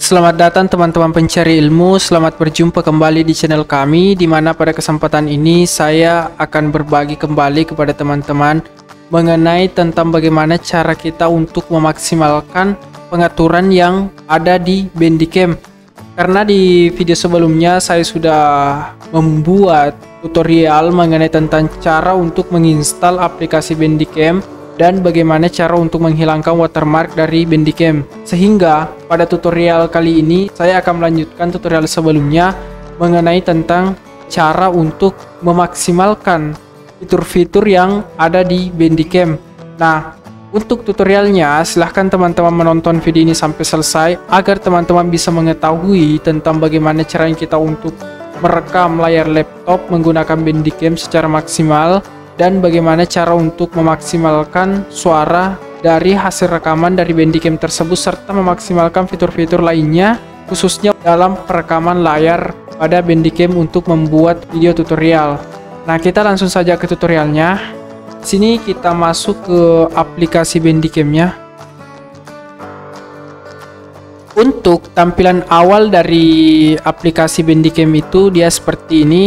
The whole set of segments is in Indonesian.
Selamat datang teman-teman pencari ilmu, selamat berjumpa kembali di channel kami, di mana pada kesempatan ini saya akan berbagi kembali kepada teman-teman mengenai tentang bagaimana cara kita untuk memaksimalkan pengaturan yang ada di Bandicam. Karena di video sebelumnya saya sudah membuat tutorial mengenai tentang cara untuk menginstal aplikasi Bandicam dan bagaimana cara untuk menghilangkan watermark dari Bandicam. Sehingga pada tutorial kali ini saya akan melanjutkan tutorial sebelumnya mengenai tentang cara untuk memaksimalkan fitur-fitur yang ada di Bandicam. Nah, untuk tutorialnya silahkan teman-teman menonton video ini sampai selesai agar teman-teman bisa mengetahui tentang bagaimana cara kita untuk merekam layar laptop menggunakan Bandicam secara maksimal, dan bagaimana cara untuk memaksimalkan suara dari hasil rekaman dari Bandicam tersebut, serta memaksimalkan fitur-fitur lainnya khususnya dalam perekaman layar pada Bandicam untuk membuat video tutorial. Nah, kita langsung saja ke tutorialnya. Sini kita masuk ke aplikasi Bandicamnya. Untuk tampilan awal dari aplikasi Bandicam itu dia seperti ini.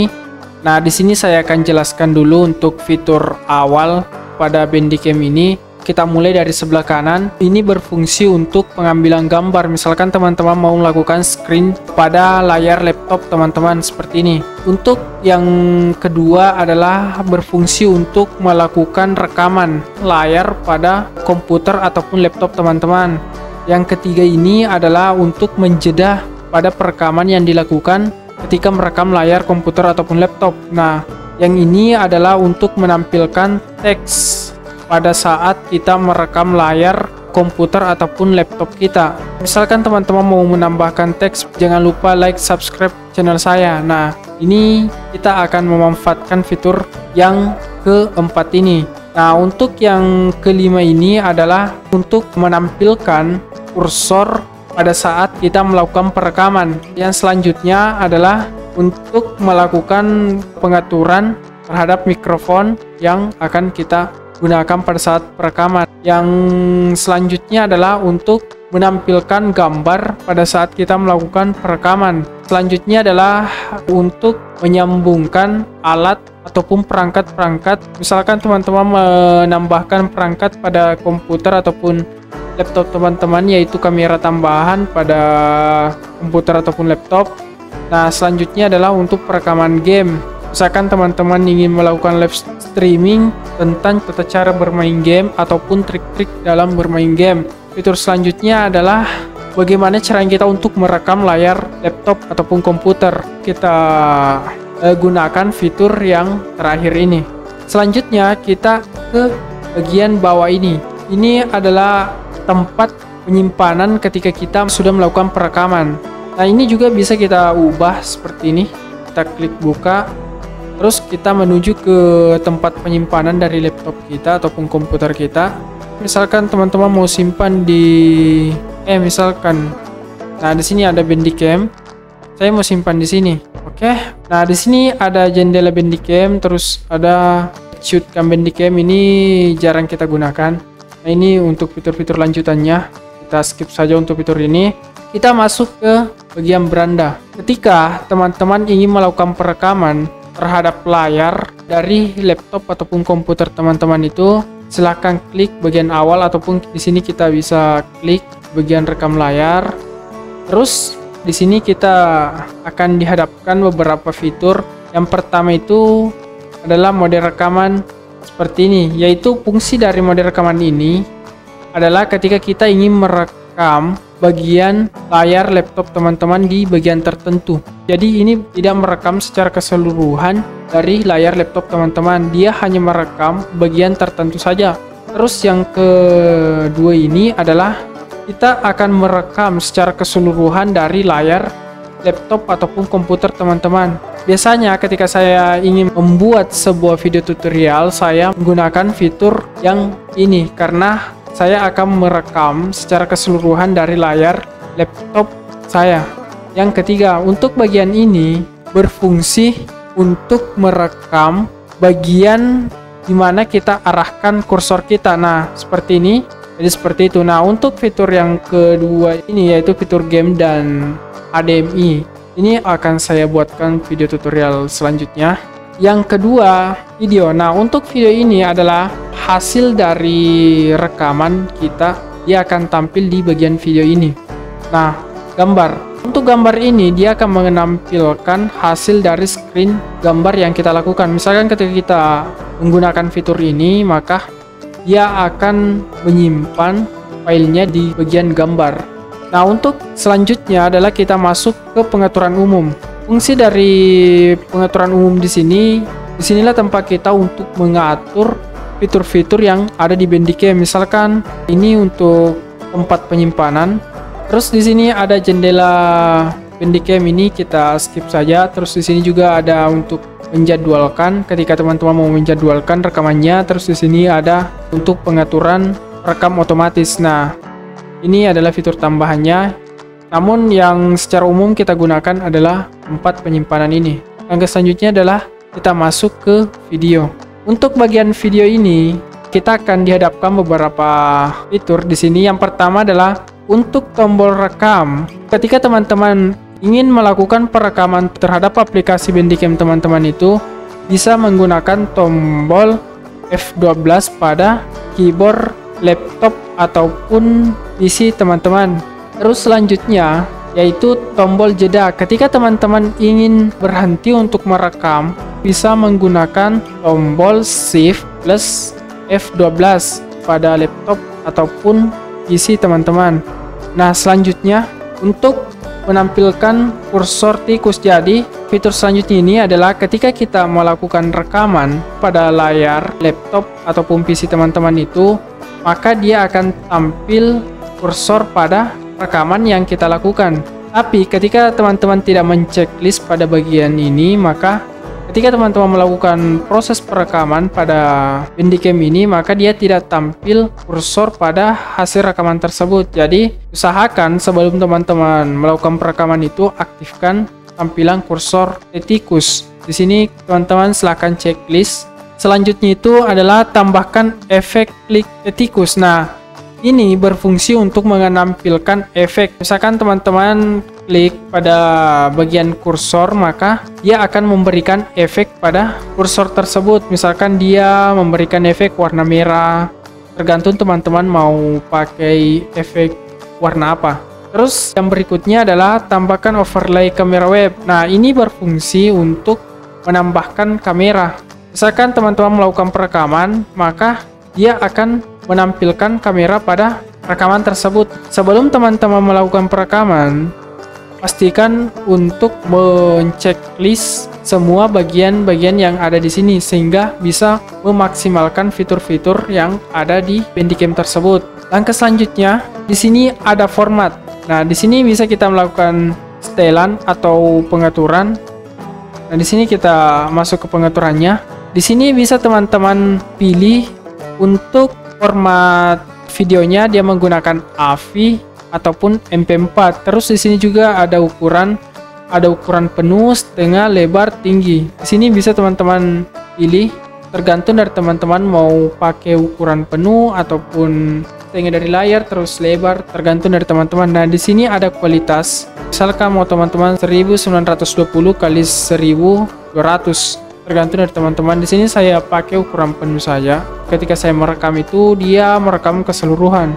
Nah, di sini saya akan jelaskan dulu untuk fitur awal pada Bandicam ini. Kita mulai dari sebelah kanan. Ini berfungsi untuk pengambilan gambar. Misalkan teman-teman mau melakukan screen pada layar laptop teman-teman seperti ini. Untuk yang kedua adalah berfungsi untuk melakukan rekaman layar pada komputer ataupun laptop teman-teman. Yang ketiga ini adalah untuk menjeda pada perekaman yang dilakukan ketika merekam layar komputer ataupun laptop. Nah, yang ini adalah untuk menampilkan teks pada saat kita merekam layar komputer ataupun laptop kita. Misalkan teman-teman mau menambahkan teks, jangan lupa like, subscribe channel saya. Nah, ini kita akan memanfaatkan fitur yang keempat ini. Nah, untuk yang kelima ini adalah untuk menampilkan kursor pada saat kita melakukan perekaman. Yang selanjutnya adalah untuk melakukan pengaturan terhadap mikrofon yang akan kita gunakan pada saat perekaman. Yang selanjutnya adalah untuk menampilkan gambar pada saat kita melakukan perekaman. Selanjutnya adalah untuk menyambungkan alat ataupun perangkat-perangkat. Misalkan teman-teman menambahkan perangkat pada komputer ataupun laptop teman-teman, yaitu kamera tambahan pada komputer ataupun laptop. Nah, selanjutnya adalah untuk perekaman game. Misalkan teman-teman ingin melakukan live streaming tentang tata cara bermain game ataupun trik-trik dalam bermain game. Fitur selanjutnya adalah bagaimana cara kita untuk merekam layar laptop ataupun komputer. Kita gunakan fitur yang terakhir ini. Selanjutnya kita ke bagian bawah ini. Ini adalah tempat penyimpanan ketika kita sudah melakukan perekaman. Nah, ini juga bisa kita ubah seperti ini. Kita klik buka, terus kita menuju ke tempat penyimpanan dari laptop kita ataupun komputer kita. Misalkan teman-teman mau simpan di misalkan, nah di sini ada Bandicam, saya mau simpan di sini. Oke. Nah, di sini ada jendela Bandicam, terus ada shootcam Bandicam. Ini jarang kita gunakan. Nah, ini untuk fitur-fitur lanjutannya. Kita skip saja untuk fitur ini. Kita masuk ke bagian beranda. Ketika teman-teman ingin melakukan perekaman terhadap layar dari laptop ataupun komputer teman-teman itu, silahkan klik bagian awal ataupun di sini kita bisa klik bagian rekam layar. Terus di sini kita akan dihadapkan beberapa fitur. Yang pertama itu adalah mode rekaman seperti ini, yaitu fungsi dari mode rekaman ini adalah ketika kita ingin merekam bagian layar laptop teman-teman di bagian tertentu. Jadi ini tidak merekam secara keseluruhan dari layar laptop teman-teman, dia hanya merekam bagian tertentu saja. Terus yang kedua ini adalah kita akan merekam secara keseluruhan dari layar laptop ataupun komputer teman-teman. Biasanya ketika saya ingin membuat sebuah video tutorial, saya menggunakan fitur yang ini karena saya akan merekam secara keseluruhan dari layar laptop saya. Yang ketiga, untuk bagian ini berfungsi untuk merekam bagian di mana kita arahkan kursor kita. Nah, seperti ini. Jadi seperti itu. Nah, untuk fitur yang kedua ini yaitu fitur game dan HDMI. Ini akan saya buatkan video tutorial selanjutnya. Yang kedua, video. Nah, untuk video ini adalah hasil dari rekaman kita. Dia akan tampil di bagian video ini. Nah, gambar. Untuk gambar ini dia akan menampilkan hasil dari screen gambar yang kita lakukan. Misalkan ketika kita menggunakan fitur ini, maka dia akan menyimpan filenya di bagian gambar. Nah, untuk selanjutnya adalah kita masuk ke pengaturan umum. Fungsi dari pengaturan umum disinilah tempat kita untuk mengatur fitur-fitur yang ada di Bandicam. Misalkan ini untuk tempat penyimpanan. Terus di sini ada jendela Bandicam, ini kita skip saja. Terus di sini juga ada untuk menjadwalkan ketika teman-teman mau menjadwalkan rekamannya. Terus di sini ada untuk pengaturan rekam otomatis. Nah, ini adalah fitur tambahannya. Namun yang secara umum kita gunakan adalah tempat penyimpanan ini. Langkah selanjutnya adalah kita masuk ke video. Untuk bagian video ini kita akan dihadapkan beberapa fitur di sini. Yang pertama adalah untuk tombol rekam. Ketika teman-teman ingin melakukan perekaman terhadap aplikasi Bandicam teman-teman itu bisa menggunakan tombol F12 pada keyboard laptop ataupun PC teman-teman. Terus selanjutnya yaitu tombol jeda. Ketika teman-teman ingin berhenti untuk merekam, bisa menggunakan tombol Shift plus F12 pada laptop ataupun PC teman-teman. Nah, selanjutnya untuk menampilkan kursor tikus. Jadi fitur selanjutnya ini adalah ketika kita melakukan rekaman pada layar laptop ataupun PC teman-teman itu, maka dia akan tampil kursor pada rekaman yang kita lakukan. Tapi ketika teman-teman tidak menceklis pada bagian ini, maka ketika teman-teman melakukan proses perekaman pada Bandicam ini, maka dia tidak tampil kursor pada hasil rekaman tersebut. Jadi usahakan sebelum teman-teman melakukan perekaman itu aktifkan tampilan kursor tikus. Di sini teman-teman silahkan checklist. Selanjutnya itu adalah tambahkan efek klik tikus. Nah, ini berfungsi untuk menampilkan efek. Misalkan teman-teman klik pada bagian kursor, maka dia akan memberikan efek pada kursor tersebut. Misalkan dia memberikan efek warna merah, tergantung teman-teman mau pakai efek warna apa. Terus yang berikutnya adalah tambahkan overlay kamera web. Nah, ini berfungsi untuk menambahkan kamera. Misalkan teman-teman melakukan perekaman, maka dia akan menampilkan kamera pada rekaman tersebut. Sebelum teman-teman melakukan perekaman, pastikan untuk menceklis semua bagian-bagian yang ada di sini sehingga bisa memaksimalkan fitur-fitur yang ada di Bandicam tersebut. Langkah selanjutnya, di sini ada format. Nah, di sini bisa kita melakukan setelan atau pengaturan. Nah, di sini kita masuk ke pengaturannya. Di sini bisa teman-teman pilih untuk format videonya, dia menggunakan AVI ataupun MP4. Terus di sini juga ada ukuran penuh, setengah, lebar, tinggi. Di sini bisa teman-teman pilih, tergantung dari teman-teman mau pakai ukuran penuh ataupun setengah dari layar, terus lebar, tergantung dari teman-teman. Nah, di sini ada kualitas. Misalkan mau teman-teman 1920 kali 1200. Tergantung dari teman-teman. Di sini saya pakai ukuran penuh saja. Ketika saya merekam itu dia merekam keseluruhan.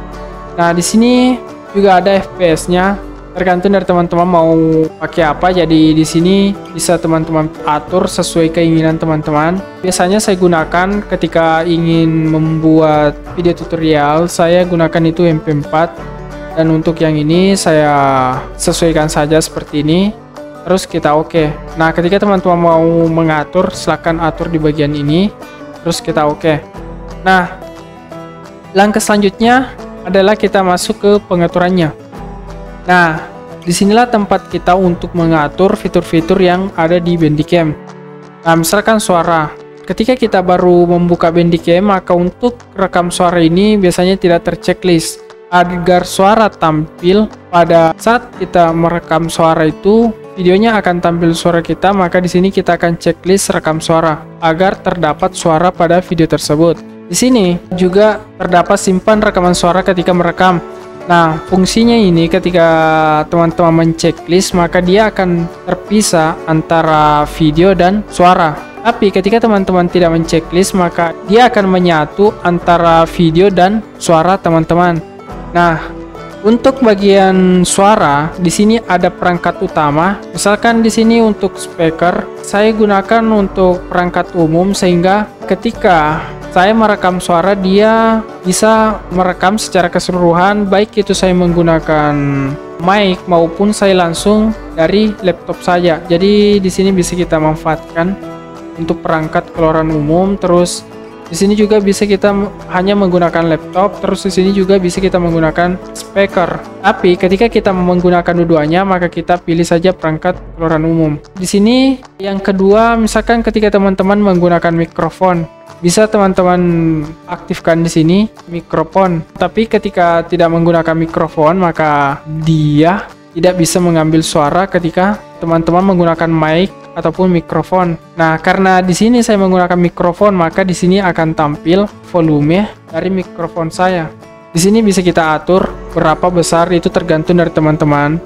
Nah, di sini juga ada FPS-nya. Tergantung dari teman-teman mau pakai apa. Jadi di sini bisa teman-teman atur sesuai keinginan teman-teman. Biasanya saya gunakan ketika ingin membuat video tutorial, saya gunakan itu MP4. Dan untuk yang ini saya sesuaikan saja seperti ini. Terus kita oke. Nah, ketika teman-teman mau mengatur, silakan atur di bagian ini. Terus kita oke. Nah, langkah selanjutnya adalah kita masuk ke pengaturannya. Nah, disinilah tempat kita untuk mengatur fitur-fitur yang ada di Bandicam. Nah, misalkan suara. Ketika kita baru membuka Bandicam, maka untuk rekam suara ini biasanya tidak terchecklist. Agar suara tampil pada saat kita merekam suara itu, videonya akan tampil suara kita, maka di sini kita akan checklist rekam suara agar terdapat suara pada video tersebut. Di Di sini juga terdapat simpan rekaman suara ketika merekam. Nah, fungsinya ini ketika teman-teman menceklis, maka dia akan terpisah antara video dan suara. Tapi ketika teman-teman tidak menceklis, maka dia akan menyatu antara video dan suara teman-teman. Nah, untuk bagian suara, di sini ada perangkat utama. Misalkan di sini untuk speaker, saya gunakan untuk perangkat umum sehingga ketika saya merekam suara, dia bisa merekam secara keseluruhan, baik itu saya menggunakan mic maupun saya langsung dari laptop saja. Jadi di sini bisa kita manfaatkan untuk perangkat keluaran umum. Terus di sini juga bisa kita hanya menggunakan laptop. Terus di sini juga bisa kita menggunakan speaker. Tapi ketika kita menggunakan dua-duanya, maka kita pilih saja perangkat keluaran umum. Di sini yang kedua, misalkan ketika teman-teman menggunakan mikrofon, bisa teman-teman aktifkan di sini mikrofon. Tapi ketika tidak menggunakan mikrofon, maka dia tidak bisa mengambil suara ketika teman-teman menggunakan mic ataupun mikrofon. Nah, karena di sini saya menggunakan mikrofon, maka di sini akan tampil volume dari mikrofon saya. Di sini bisa kita atur berapa besar, itu tergantung dari teman-teman.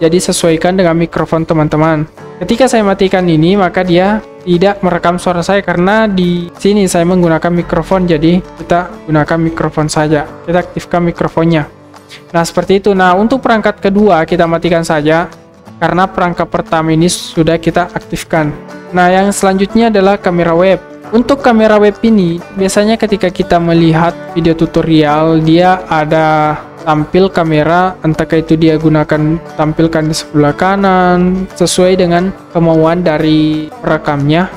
Jadi sesuaikan dengan mikrofon teman-teman. Ketika saya matikan ini, maka dia tidak merekam suara saya karena di sini saya menggunakan mikrofon. Jadi kita gunakan mikrofon saja. Kita aktifkan mikrofonnya. Nah, seperti itu. Nah, untuk perangkat kedua kita matikan saja karena perangkat pertama ini sudah kita aktifkan. Nah, yang selanjutnya adalah kamera web. Untuk kamera web ini biasanya ketika kita melihat video tutorial, dia ada tampil kamera, entahkah itu dia gunakan tampilkan di sebelah kanan sesuai dengan kemauan dari perekamnya.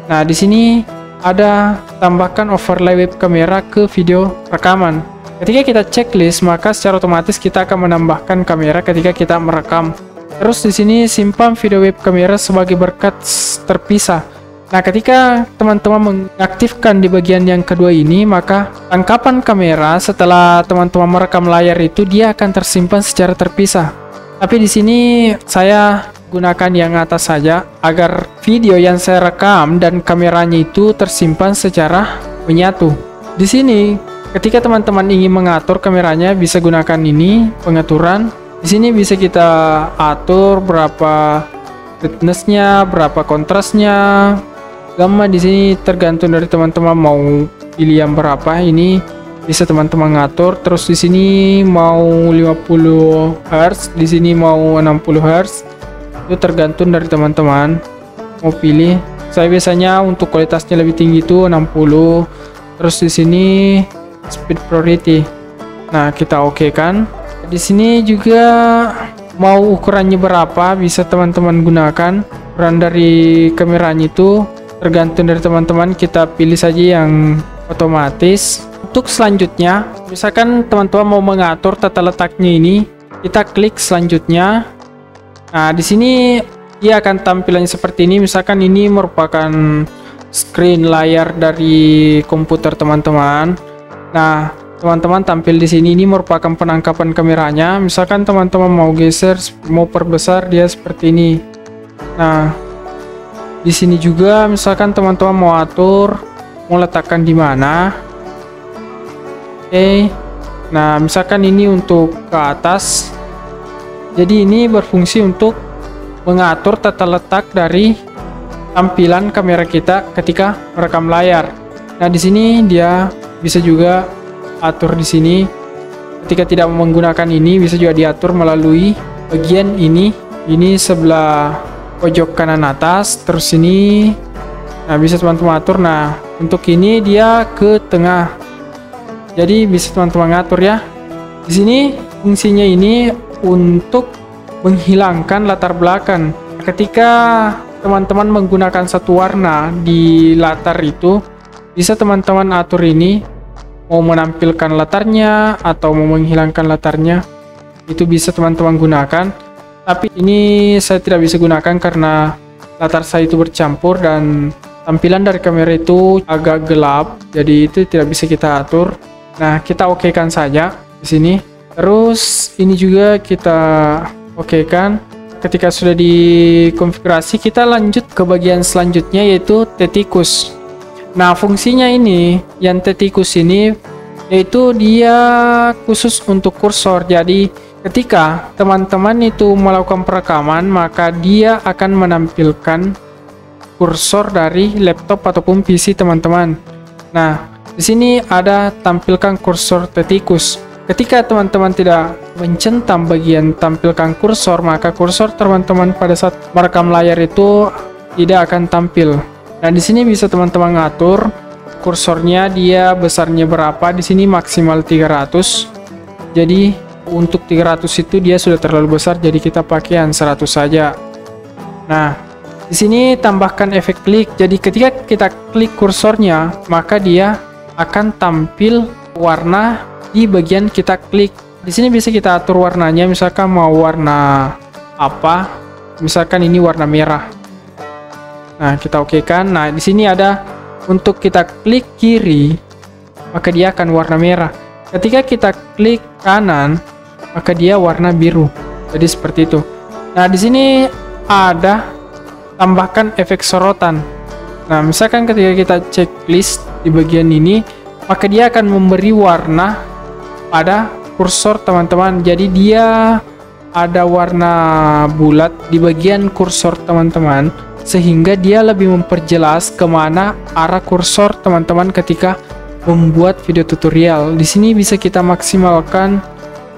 Nah, di sini ada tambahkan overlay web kamera ke video rekaman. Ketika kita checklist, maka secara otomatis kita akan menambahkan kamera ketika kita merekam. Terus di sini simpan video web kamera sebagai berkat terpisah. Nah, ketika teman-teman mengaktifkan di bagian yang kedua ini, maka tangkapan kamera setelah teman-teman merekam layar itu dia akan tersimpan secara terpisah. Tapi di sini saya gunakan yang atas saja agar video yang saya rekam dan kameranya itu tersimpan secara menyatu. Di sini ketika teman-teman ingin mengatur kameranya, bisa gunakan ini pengaturan. Di sini bisa kita atur berapa brightness-nya, berapa kontrasnya. Gamma di sini tergantung dari teman-teman mau pilih yang berapa. Ini bisa teman-teman ngatur. Terus di sini mau 50 Hz, di sini mau 60 Hz. Itu tergantung dari teman-teman mau pilih. Saya biasanya untuk kualitasnya lebih tinggi itu 60. Terus di sini speed priority. Nah, kita oke kan. Di sini juga mau ukurannya berapa bisa teman-teman gunakan. Ukuran dari kameranya itu tergantung dari teman-teman, kita pilih saja yang otomatis. Untuk selanjutnya, misalkan teman-teman mau mengatur tata letaknya ini, kita klik selanjutnya. Nah, di sini dia akan tampilannya seperti ini. Misalkan ini merupakan screen layar dari komputer teman-teman. Nah, teman-teman tampil di sini, ini merupakan penangkapan kameranya. Misalkan teman-teman mau geser, mau perbesar, dia seperti ini. Nah, di sini juga misalkan teman-teman mau atur mau letakkan di mana. Oke. Nah, misalkan ini untuk ke atas. Jadi ini berfungsi untuk mengatur tata letak dari tampilan kamera kita ketika merekam layar. Nah, di sini dia bisa juga atur di sini. Ketika tidak menggunakan ini bisa juga diatur melalui bagian ini. Ini sebelah pojok kanan atas, terus ini. Nah, bisa teman-teman atur. Nah, untuk ini dia ke tengah. Jadi bisa teman-teman ngatur ya. Di sini fungsinya ini untuk menghilangkan latar belakang. Ketika teman-teman menggunakan satu warna di latar itu, bisa teman-teman atur ini mau menampilkan latarnya atau mau menghilangkan latarnya. Itu bisa teman-teman gunakan. Tapi ini saya tidak bisa gunakan karena latar saya itu bercampur dan tampilan dari kamera itu agak gelap. Jadi itu tidak bisa kita atur. Nah, kita okekan saja di sini. Terus ini juga kita okekan. Ketika sudah dikonfigurasi, kita lanjut ke bagian selanjutnya yaitu T-Tikus. Nah, fungsinya ini yang tikus ini yaitu dia khusus untuk kursor. Jadi ketika teman-teman itu melakukan perekaman, maka dia akan menampilkan kursor dari laptop ataupun PC teman-teman. Nah, di sini ada tampilkan kursor tikus. Ketika teman-teman tidak mencentang bagian tampilkan kursor, maka kursor teman-teman pada saat merekam layar itu tidak akan tampil. Nah, di sini bisa teman-teman ngatur kursornya, dia besarnya berapa. Di sini maksimal 300. Jadi untuk 300 itu dia sudah terlalu besar, jadi kita pakai yang 100 saja. Nah, di sini tambahkan efek klik. Jadi ketika kita klik kursornya, maka dia akan tampil warna di bagian kita klik. Di sini bisa kita atur warnanya, misalkan mau warna apa. Misalkan ini warna merah. Nah, kita okekan. Nah, di sini ada untuk kita klik kiri, maka dia akan warna merah. Ketika kita klik kanan, maka dia warna biru. Jadi seperti itu. Nah, di sini ada tambahkan efek sorotan. Nah, misalkan ketika kita checklist di bagian ini, maka dia akan memberi warna pada kursor teman-teman. Jadi dia ada warna bulat di bagian kursor teman-teman, sehingga dia lebih memperjelas kemana arah kursor teman-teman ketika membuat video tutorial. Di sini bisa kita maksimalkan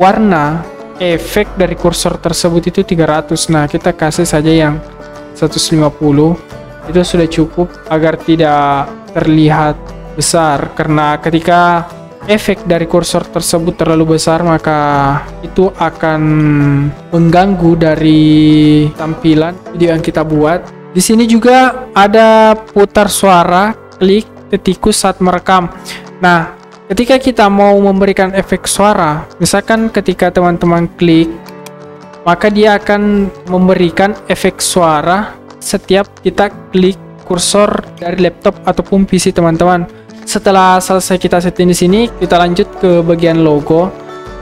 warna efek dari kursor tersebut itu 300. Nah, kita kasih saja yang 150. Itu sudah cukup agar tidak terlihat besar, karena ketika efek dari kursor tersebut terlalu besar, maka itu akan mengganggu dari tampilan video yang kita buat. Di sini juga ada putar suara klik tikus saat merekam. Nah, ketika kita mau memberikan efek suara, misalkan ketika teman-teman klik, maka dia akan memberikan efek suara setiap kita klik kursor dari laptop ataupun PC teman-teman. Setelah selesai kita setting di sini, kita lanjut ke bagian logo.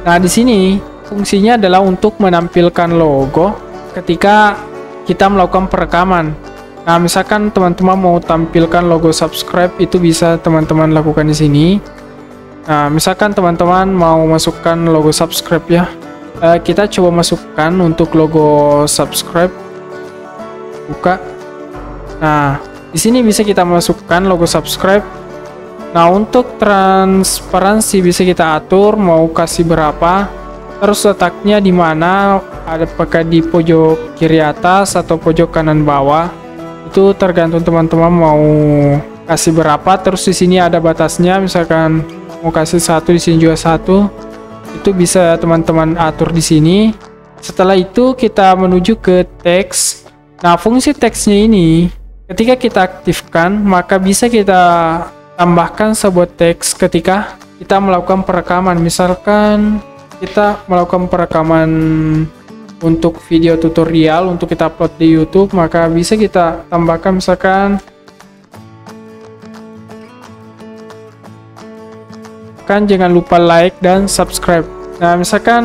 Nah, di sini fungsinya adalah untuk menampilkan logo ketika kita melakukan perekaman. Nah, misalkan teman-teman mau tampilkan logo subscribe, itu bisa teman-teman lakukan di sini. Nah, misalkan teman-teman mau masukkan logo subscribe ya. Kita coba masukkan untuk logo subscribe. Buka. Nah, di sini bisa kita masukkan logo subscribe. Nah, untuk transparansi bisa kita atur mau kasih berapa, terus letaknya di mana, apakah di pojok kiri atas atau pojok kanan bawah. Itu tergantung teman-teman mau kasih berapa. Terus di sini ada batasnya, misalkan mau kasih 1, di sini juga 1. Itu bisa teman-teman atur di sini. Setelah itu kita menuju ke teks. Nah, fungsi teksnya ini ketika kita aktifkan, maka bisa kita tambahkan sebuah teks ketika kita melakukan perekaman. Misalkan kita melakukan perekaman untuk video tutorial untuk kita upload di YouTube, maka bisa kita tambahkan misalkan jangan lupa like dan subscribe. Nah, misalkan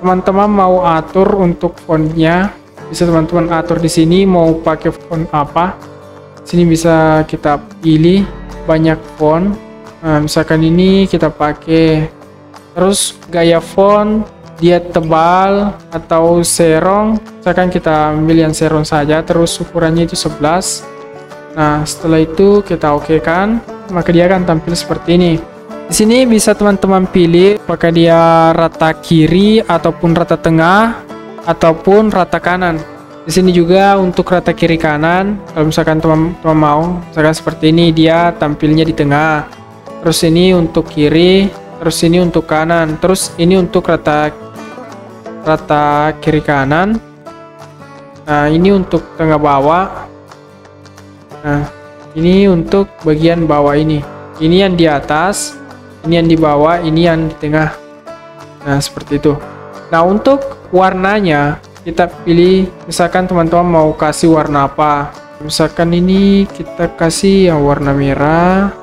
teman-teman mau atur untuk fontnya, bisa teman-teman atur di sini mau pakai font apa. Sini bisa kita pilih banyak font. Nah, misalkan ini kita pakai, terus gaya font dia tebal atau serong, misalkan kita ambil yang serong saja, terus ukurannya itu 11. Nah, setelah itu kita okekan, maka dia akan tampil seperti ini. Di sini bisa teman-teman pilih apakah dia rata kiri ataupun rata tengah ataupun rata kanan. Di sini juga untuk rata kiri kanan, kalau misalkan teman-teman mau, misalkan seperti ini dia tampilnya di tengah. Terus ini untuk kiri, terus ini untuk kanan, terus ini untuk rata kiri kanan. Nah, ini untuk tengah bawah. Nah, ini untuk bagian bawah ini. Ini yang di atas, ini yang di bawah, ini yang di tengah. Nah, seperti itu. Nah, untuk warnanya kita pilih, misalkan teman-teman mau kasih warna apa. Misalkan ini kita kasih yang warna merah.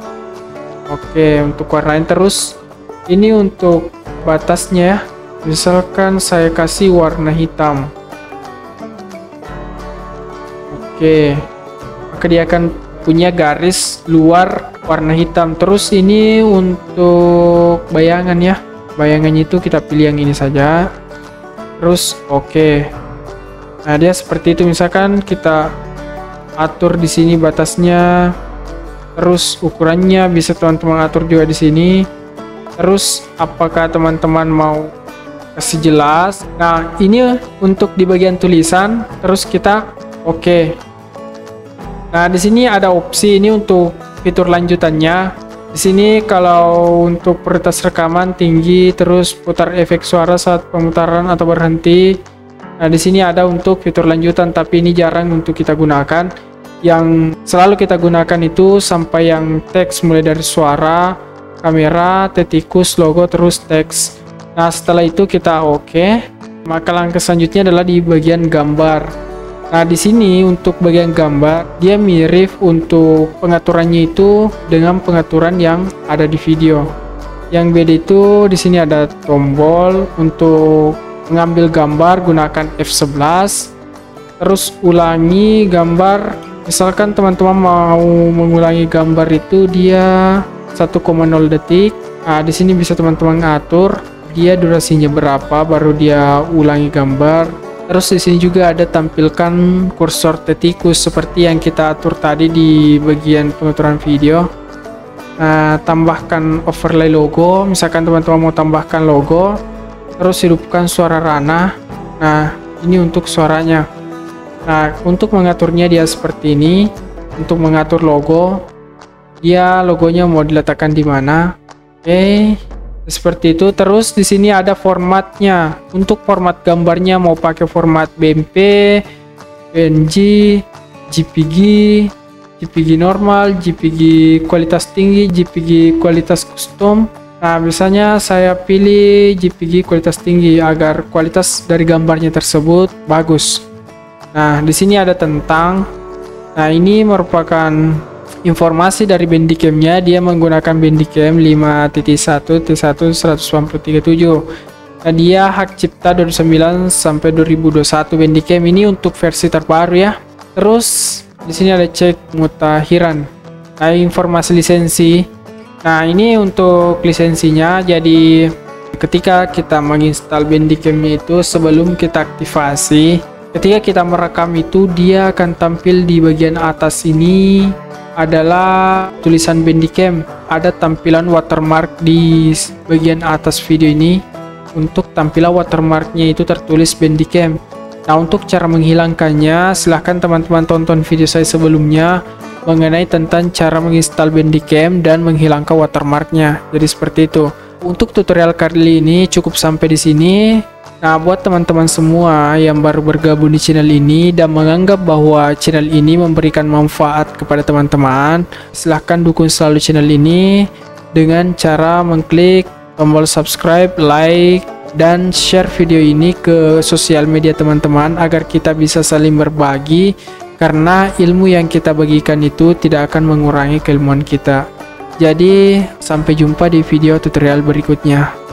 Oke, untuk warnain. Terus ini untuk batasnya, misalkan saya kasih warna hitam. Oke, maka dia akan punya garis luar warna hitam. Terus ini untuk bayangan ya, bayangannya itu kita pilih yang ini saja. Terus oke. Nah dia seperti itu, misalkan kita atur di sini batasnya, terus ukurannya bisa teman-teman atur juga di sini. Terus apakah teman-teman mau kasih jelas? Nah ini untuk di bagian tulisan, terus kita oke. Nah di sini ada opsi ini untuk fitur lanjutannya. Di sini kalau untuk prioritas rekaman tinggi, terus putar efek suara saat pemutaran atau berhenti. Nah di sini ada untuk fitur lanjutan, tapi ini jarang untuk kita gunakan. Yang selalu kita gunakan itu sampai yang teks, mulai dari suara, kamera, tikus, logo, terus teks. Nah setelah itu kita oke. Maka langkah selanjutnya adalah di bagian gambar. Nah di sini untuk bagian gambar dia mirip untuk pengaturannya itu dengan pengaturan yang ada di video. Yang beda itu di sini ada tombol untuk mengambil gambar, gunakan F11. Terus ulangi gambar. Misalkan teman-teman mau mengulangi gambar itu dia 1,0 detik. Nah, di sini bisa teman-teman atur dia durasinya berapa baru dia ulangi gambar. Terus di sini juga ada tampilkan kursor tikus seperti yang kita atur tadi di bagian pengaturan video. Nah, tambahkan overlay logo. Misalkan teman-teman mau tambahkan logo, terus hidupkan suara ranah. Nah, ini untuk suaranya. Nah, untuk mengaturnya dia seperti ini. Untuk mengatur logo, dia logonya mau diletakkan di mana. Oke, seperti itu. Terus di sini ada formatnya. Untuk format gambarnya mau pakai format BMP, PNG, JPG, JPG normal, JPG kualitas tinggi, JPG kualitas custom. Nah, biasanya saya pilih JPG kualitas tinggi agar kualitas dari gambarnya tersebut bagus. Nah, di sini ada tentang. Nah, ini merupakan informasi dari Bandicam-nya. Dia menggunakan Bandicam 5.1.1.193.7. Nah, dia hak cipta 2009 sampai 2021 Bandicam ini untuk versi terbaru ya. Terus di sini ada cek mutakhiran. Nah, informasi lisensi. Nah, ini untuk lisensinya. Jadi ketika kita menginstal Bandicam-nya itu sebelum kita aktivasi, ketika kita merekam itu dia akan tampil di bagian atas ini adalah tulisan Bandicam. Ada tampilan watermark di bagian atas video ini. Untuk tampilan watermarknya itu tertulis Bandicam. Nah, untuk cara menghilangkannya silahkan teman-teman tonton video saya sebelumnya mengenai tentang cara menginstal Bandicam dan menghilangkan watermarknya. Jadi seperti itu. Untuk tutorial kali ini cukup sampai di sini. Nah, buat teman-teman semua yang baru bergabung di channel ini dan menganggap bahwa channel ini memberikan manfaat kepada teman-teman, silahkan dukung selalu channel ini dengan cara mengklik tombol subscribe, like, dan share video ini ke sosial media teman-teman agar kita bisa saling berbagi, karena ilmu yang kita bagikan itu tidak akan mengurangi keilmuan kita. Jadi, sampai jumpa di video tutorial berikutnya.